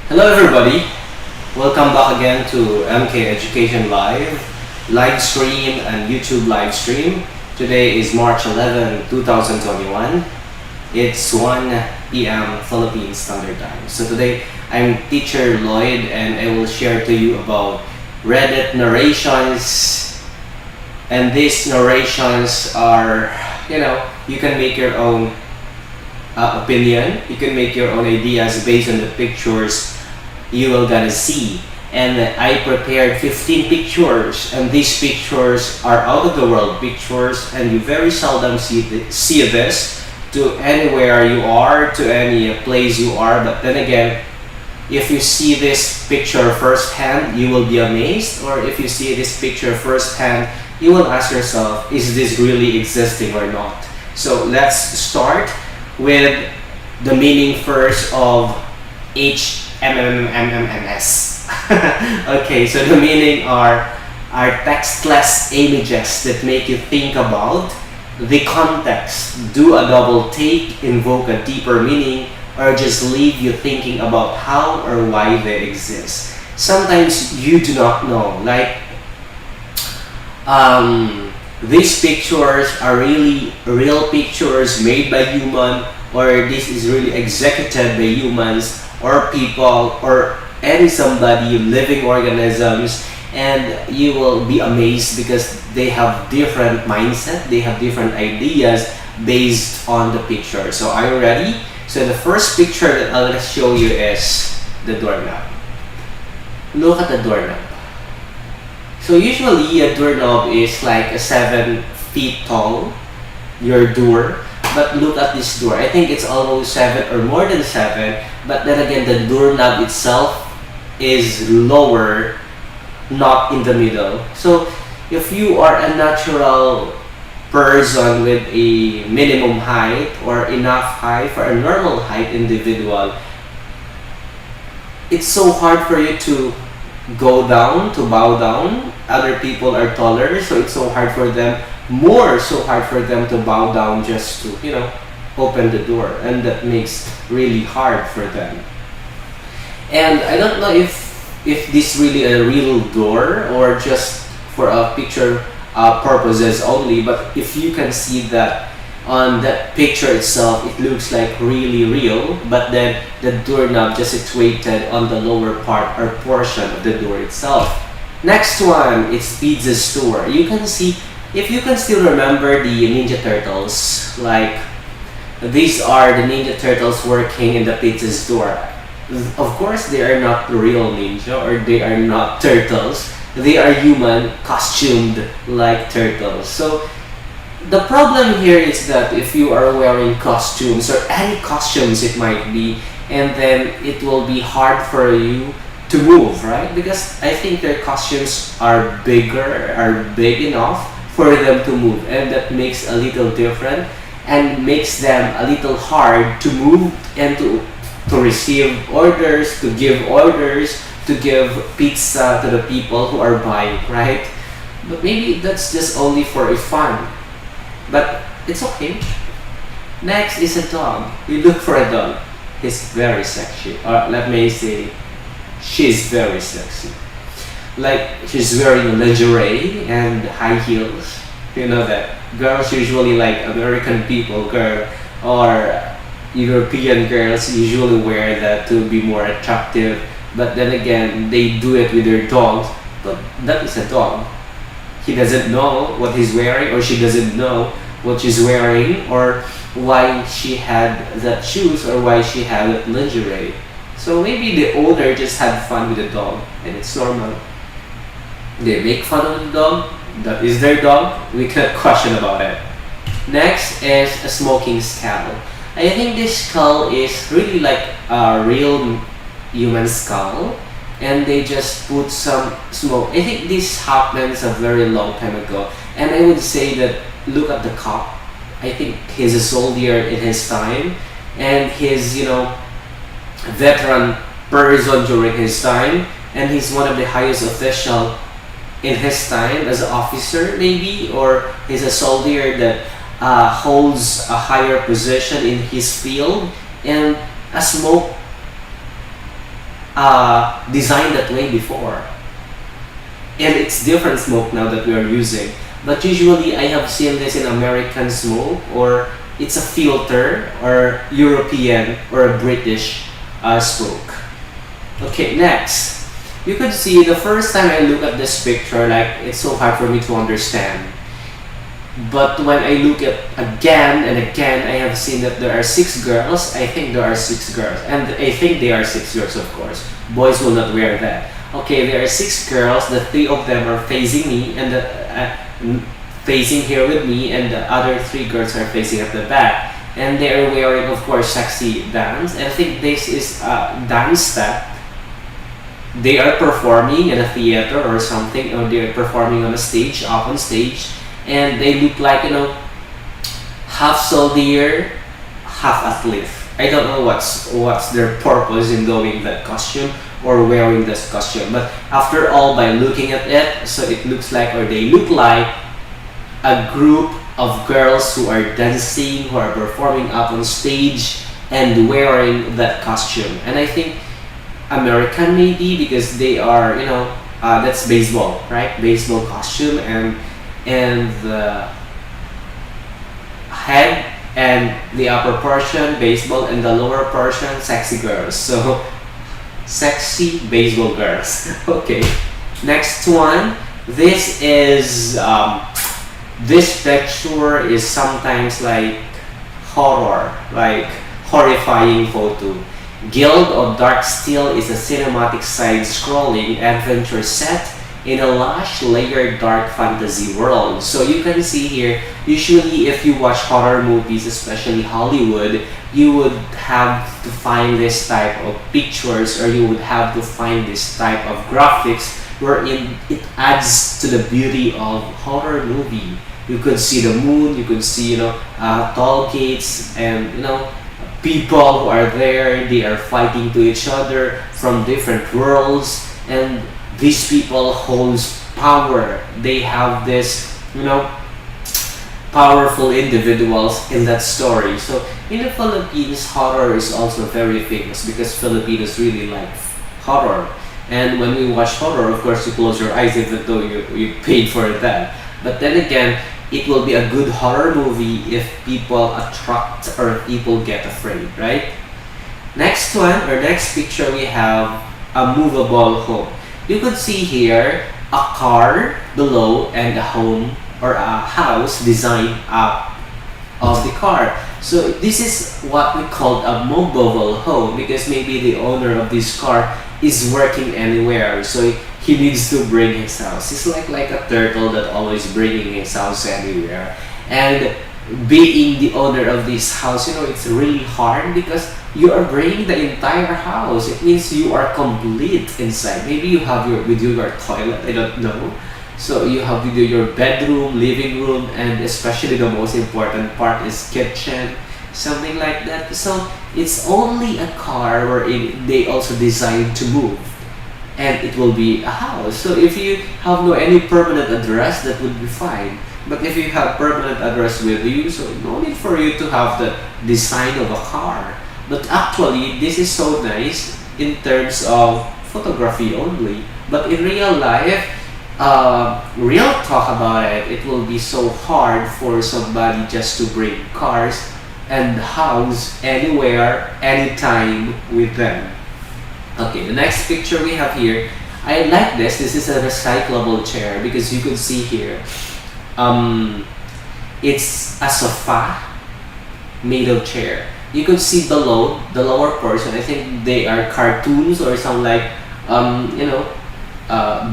Hello everybody, welcome back again to MK Education live stream and YouTube live stream. Today is March 11, 2021. It's 1 p.m. Philippine Standard Time. So today I'm teacher Lloyd and I will share to you about Reddit narrations. And these narrations are, you can make your own opinion. You can make your own ideas based on the pictures you will gonna see. And I prepared 15 pictures, and these pictures are out of the world pictures, and you very seldom see this to anywhere you are, to any place you are. But then again, if you see this picture firsthand, you will be amazed. Or if you see this picture firsthand, you will ask yourself, is this really existing or not? So let's start with the meaning first of hmmm. Okay, so the meaning are textless images that make you think about the context, do a double take, invoke a deeper meaning, or just leave you thinking about how or why they exist. Sometimes you do not know, like these pictures are really real pictures made by human, or this is really executed by humans or people or any somebody, living organisms, and you will be amazed because they have different mindset, they have different ideas based on the picture. So are you ready? So the first picture that I'll show you is the doorknob. Look at the doorknob. So usually a doorknob is like 7 feet tall, your door. But look at this door. I think it's almost 7 or more than 7. But then again, the doorknob itself is lower, not in the middle. So if you are a natural person with a minimum height or enough height for a normal height individual, it's so hard for you to go down, to bow down. Other people are taller, so it's so hard for them, so hard for them to bow down just to, open the door, and that makes really hard for them. And I don't know if this really a real door or just for a picture purposes only, but if you can see that on that picture itself, it looks like really real, but then the doorknob just situated on the lower part or portion of the door itself. Next one, it's pizza store. You can see, if you can still remember the Ninja Turtles, like these are the Ninja Turtles working in the pizza store. Of course, they are not real ninja, or they are not turtles. They are human, costumed like turtles. So the problem here is that if you are wearing costumes, or any costumes it might be, and then it will be hard for you to move, right? Because I think their costumes are big enough for them to move, and that makes a little different and makes them a little hard to move and to receive orders, to give orders, to give pizza to the people who are buying, right? But maybe that's just only for a fun, but it's okay. Next is a dog. We look for a dog. He's very sexy, or let me say she's very sexy. Like she's wearing lingerie and high heels. You know that girls usually, like American people girl or European girls, usually wear that to be more attractive. But then again, they do it with their dogs. But that is a dog. He doesn't know what he's wearing, or she doesn't know what she's wearing, or why she had that shoes, or why she had that lingerie. So maybe the owner just had fun with the dog, and it's normal. They make fun of the dog. That is their dog. We cannot question about it. Next is a smoking skull. I think this skull is really like a real human skull, and they just put some smoke. I think this happens a very long time ago, and I would say that look at the cop. I think he's a soldier in his time, and he's veteran person during his time, and he's one of the highest official in his time as an officer maybe, or he's a soldier that holds a higher position in his field, and a smoke designed that way before. And it's different smoke now that we are using. But usually I have seen this in American smoke, or it's a filter, or European or a British smoke. Okay, next. You could see the first time I look at this picture, like it's so hard for me to understand. But when I look at again and again, I have seen that there are 6 girls. I think there are 6 girls. And I think they are 6 girls, of course. Boys will not wear that. Okay, there are 6 girls. The 3 of them are facing me, and facing here with me, and the other 3 girls are facing at the back. And they are wearing, of course, sexy dance. And I think this is a dance step. They are performing in a theater or something, or they are performing on a stage, up on stage. And they look like, half soldier, half athlete. I don't know what's their purpose in doing that costume or wearing this costume. But after all, by looking at it, so it looks like, or they look like, a group of girls who are dancing, who are performing up on stage and wearing that costume. And I think American maybe, because they are, that's baseball, right? Baseball costume, and the head and the upper portion baseball, and the lower portion sexy girls. So sexy baseball girls. Okay, next one. This is this picture is sometimes like horror, like horrifying photo. Guild of Dark Steel is a cinematic side-scrolling adventure set in a lush, layered dark fantasy world. So you can see here, usually if you watch horror movies, especially Hollywood, you would have to find this type of pictures, or you would have to find this type of graphics wherein it adds to the beauty of horror movie. You could see the moon, you could see, tall gates, and, people who are there, they are fighting to each other from different worlds, and these people holds power. They have this, powerful individuals in that story. So in the Philippines, horror is also very famous because Filipinos really like horror. And when we watch horror, of course, you close your eyes even though you paid for that. But then again, it will be a good horror movie if people attract or people get afraid, right? Next one, or next picture, we have a movable home. You could see here a car below and a home or a house designed up of the car. So this is what we call a movable home, because maybe the owner of this car is working anywhere, so he needs to bring his house. It's like a turtle that always bringing his house anywhere. And being the owner of this house, it's really hard because you are bringing the entire house. It means you are complete inside. Maybe you have your toilet, I don't know. So you have your bedroom, living room, and especially the most important part is kitchen, something like that. So it's only a car wherein they also designed to move, and it will be a house. So if you have any permanent address, that would be fine. But if you have permanent address with you, so no need for you to have the design of a car. But actually, this is so nice in terms of photography only. But in real life, real talk about it, it will be so hard for somebody just to bring cars and house anywhere, anytime with them. Okay, the next picture we have here, I like this. This is a recyclable chair because you can see here, it's a sofa made of chair. You can see below the lower portion, I think they are cartoons or some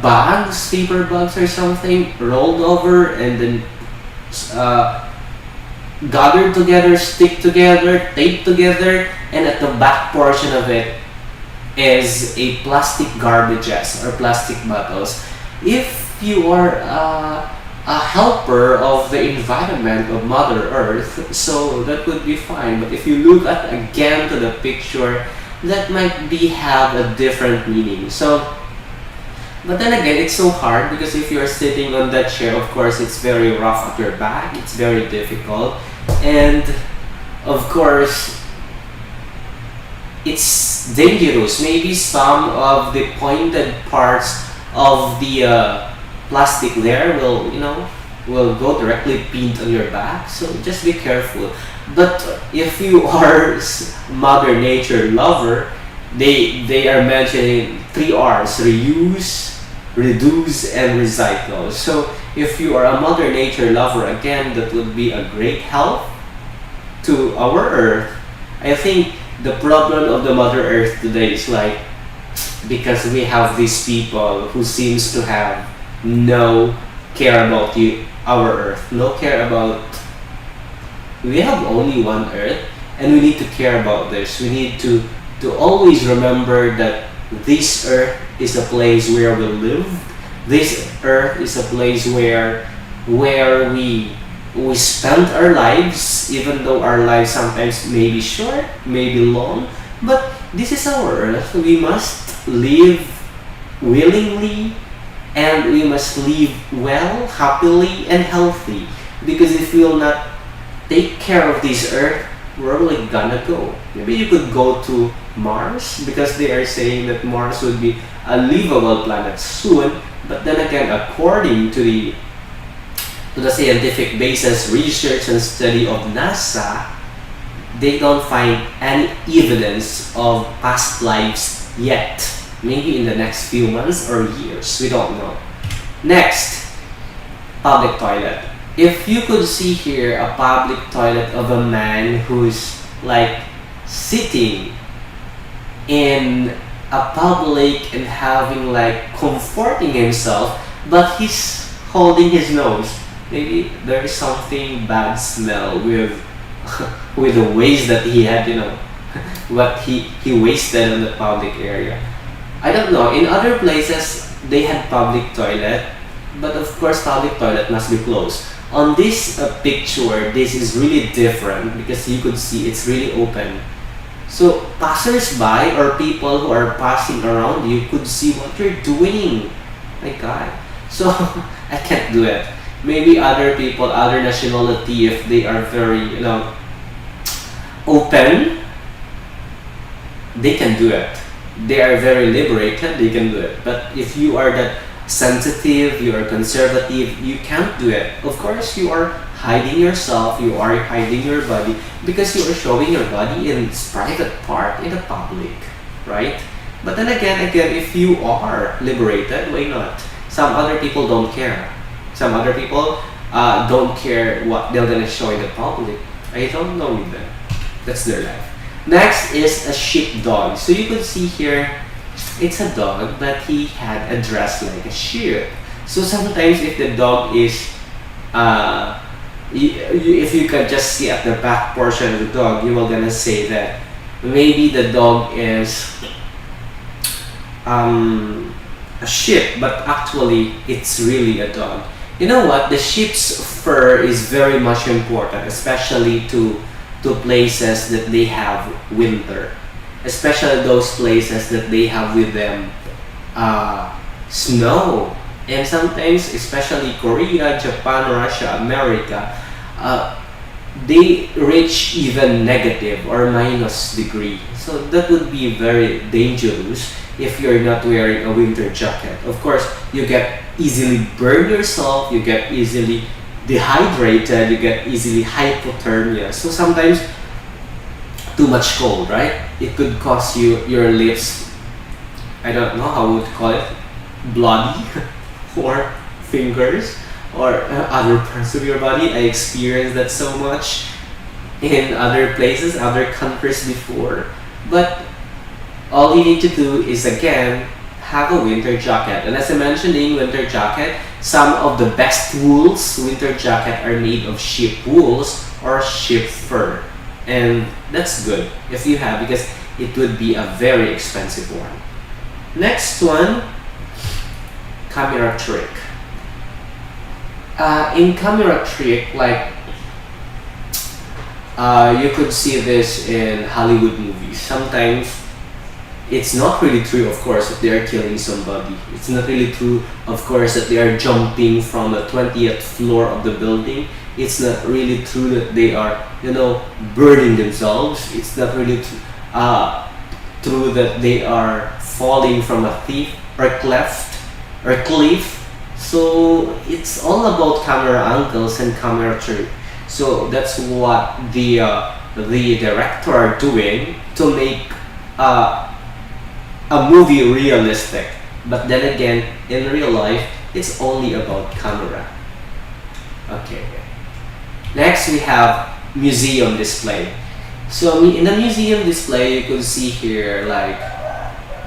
bags, paper bags or something, rolled over and then gathered together, stick together, taped together, and at the back portion of it is a plastic garbages or plastic bottles. If you are a helper of the environment of Mother Earth, so that would be fine. But if you look at again to the picture, that might have a different meaning. So, but then again, it's so hard because if you're sitting on that chair, of course, it's very rough at your back. It's very difficult, and of course, it's dangerous. Maybe some of the pointed parts of the plastic there will, will go directly pinned on your back. So just be careful. But if you are Mother Nature lover, they are mentioning 3 R's: reuse, reduce, and recycle. So if you are a Mother Nature lover, again, that would be a great help to our Earth. I think the problem of the Mother Earth today is like, because we have these people who seems to have no care about our Earth, no care about. We have only one Earth, and we need to care about this. We need to always remember that this Earth is a place where we live. This Earth is a place where we spend our lives, even though our lives sometimes may be short, may be long. But this is our Earth. We must live willingly, and we must live well, happily, and healthy. Because if we will not take care of this Earth, where are we gonna go? Maybe you could go to Mars, because they are saying that Mars would be a livable planet soon. But then again, according to the scientific basis research and study of NASA, they don't find any evidence of past lives yet. Maybe in the next few months or years, we don't know. Next, public toilet. If you could see here a public toilet of a man who's like sitting in a public and having like comforting himself, but he's holding his nose, maybe there is something bad smell with with the waste that he had, what he wasted in the public area. I don't know, in other places they had public toilet, but of course public toilet must be closed. On this picture, this is really different because you could see it's really open. So passers-by or people who are passing around you could see what you're doing. My God. So I can't do it. Maybe other people, other nationality, if they are very, open, they can do it. They are very liberated, they can do it. But if you are that sensitive, you are conservative, you can't do it. Of course, you are hiding yourself, you are hiding your body, because you are showing your body in its private part in the public, right? But then again, if you are liberated, why not? Some other people don't care. Some other people don't care what they're gonna show in the public. I don't know with them. That's their life. Next is a sheepdog. So you could see here, it's a dog, but he had a dress like a sheep. So sometimes if the dog is, if you can just see at the back portion of the dog, you will gonna say that maybe the dog is a sheep, but actually it's really a dog. You know what? The sheep's fur is very much important, especially to places that they have winter, especially those places that they have with them snow. And sometimes, especially Korea, Japan, Russia, America, they reach even negative or minus degree. So that would be very dangerous if you're not wearing a winter jacket. Of course, you get easily burn yourself, you get easily dehydrated, you get easily hypothermia. So sometimes too much cold, right? It could cause your lips, I don't know how would call it, bloody, or fingers, or other parts of your body. I experienced that so much in other places, other countries before. But all you need to do is, again, have a winter jacket. And as I mentioned in winter jacket, some of the best wools, winter jacket, are made of sheep wools or sheep fur. And that's good if you have, because it would be a very expensive one. Next one, camera trick. In camera trick, like you could see this in Hollywood movies. Sometimes it's not really true, of course, that they are killing somebody. It's not really true, of course, that they are jumping from the 20th floor of the building. It's not really true that they are, burning themselves. It's not really true. through that they are falling from a thief or cliff. So it's all about camera angles and camera trick. So that's what the director are doing to make a movie realistic. But then again, in real life, it's only about camera. Okay. Next, we have museum display. So in the museum display, you could see here like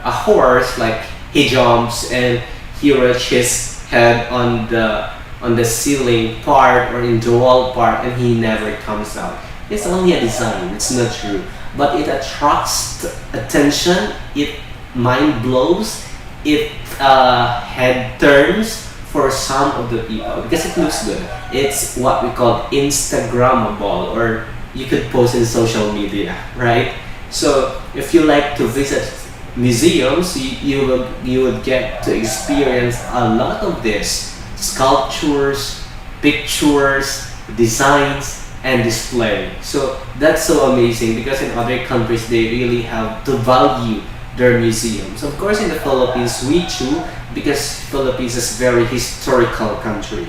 a horse, like he jumps and he reaches his head on the ceiling part or in the wall part, and he never comes out. It's only a design. It's not true, but it attracts attention. It mind blows. It head turns for some of the people because it looks good. It's what we call Instagrammable, or you could post in social media, right? So if you like to visit museums, you would get to experience a lot of this sculptures, pictures, designs, and display. So that's so amazing because in other countries they really have to value their museums. Of course, in the Philippines we too, because Philippines is very historical country.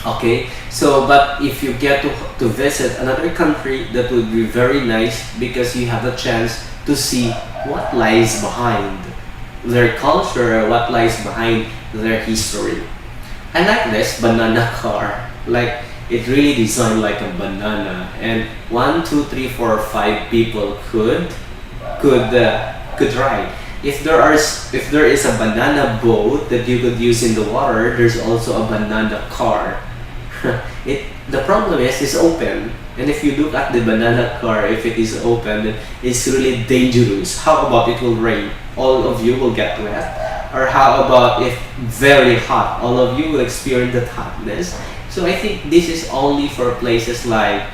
Okay, so but if you get to visit another country, that would be very nice because you have the chance to see what lies behind their culture, what lies behind their history. I like this banana car. Like it really designed like a banana, and 1, 2, 3, 4, 5 people could ride. If there is a banana boat that you could use in the water, there's also a banana car. The problem is it's open, and if you look at the banana car, if it is open, then it's really dangerous. How about it will rain? All of you will get wet. Or how about if very hot? All of you will experience that hotness. So I think this is only for places like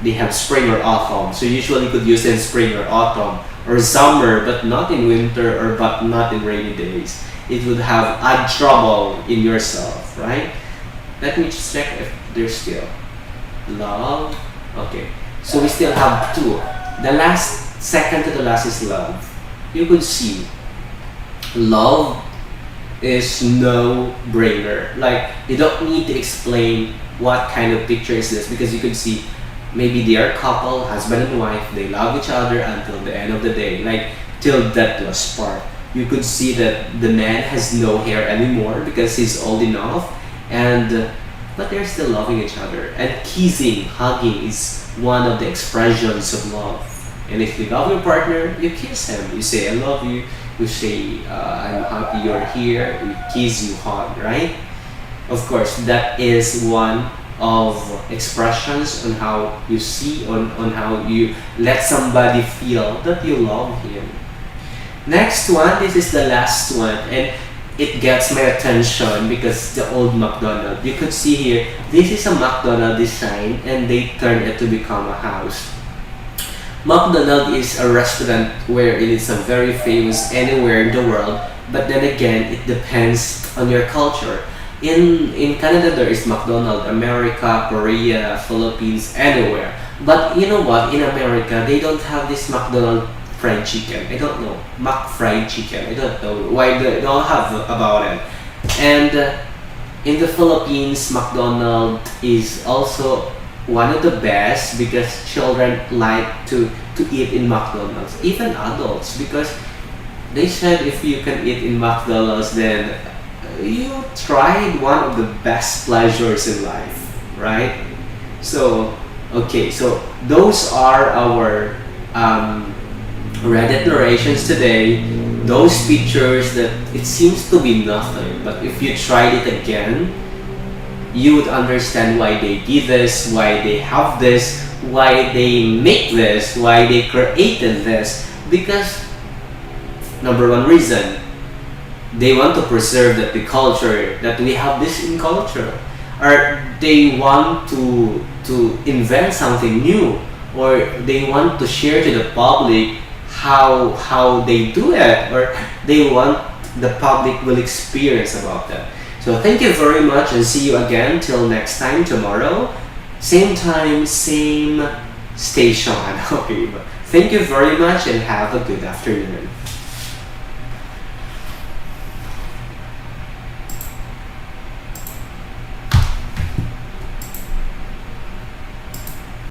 they have spring or autumn. So usually you could use it in spring or autumn or summer, but not in winter or but not in rainy days. It would have add trouble in yourself, right? Let me just check if there's still love. Okay, so we still have two. The last, second to the last is love. You could see love is no brainer. Like you don't need to explain what kind of picture is this, because you could see maybe they are couple, husband and wife, they love each other until the end of the day, like till death do us part. You could see that the man has no hair anymore because he's old enough, and but they're still loving each other. And kissing, hugging is one of the expressions of love. And if you love your partner, you kiss him. You say I love you. You say I'm happy you're here. You kiss, you hug, right? Of course, that is one of expressions on how you see, on how you let somebody feel that you love him. Next one, this is the last one, and it gets my attention because the old Macdonald. You could see here, this is a Macdonald design and they turned it to become a house. Macdonald is a restaurant where it is a very famous anywhere in the world, but then again, it depends on your culture. In Canada, there is Macdonald, America, Korea, Philippines, anywhere. But you know what? In America, they don't have this Macdonald fried chicken. I don't know. Mac fried chicken. I don't know why they don't have about it. And in the Philippines, Macdonald is also one of the best because children like to eat in McDonald's, even adults, because they said if you can eat in McDonald's, then you tried one of the best pleasures in life, right? So, okay, so those are our Reddit narrations today. Those pictures that it seems to be nothing, but if you tried it again, you would understand why they did this, why they have this, why they make this, why they created this. Because number one reason, they want to preserve that the culture, that we have this in culture, or they want to invent something new, or they want to share to the public how they do it, or they want the public will experience about that. So thank you very much and see you again till next time tomorrow. Same time, same station. Okay, but thank you very much and have a good afternoon.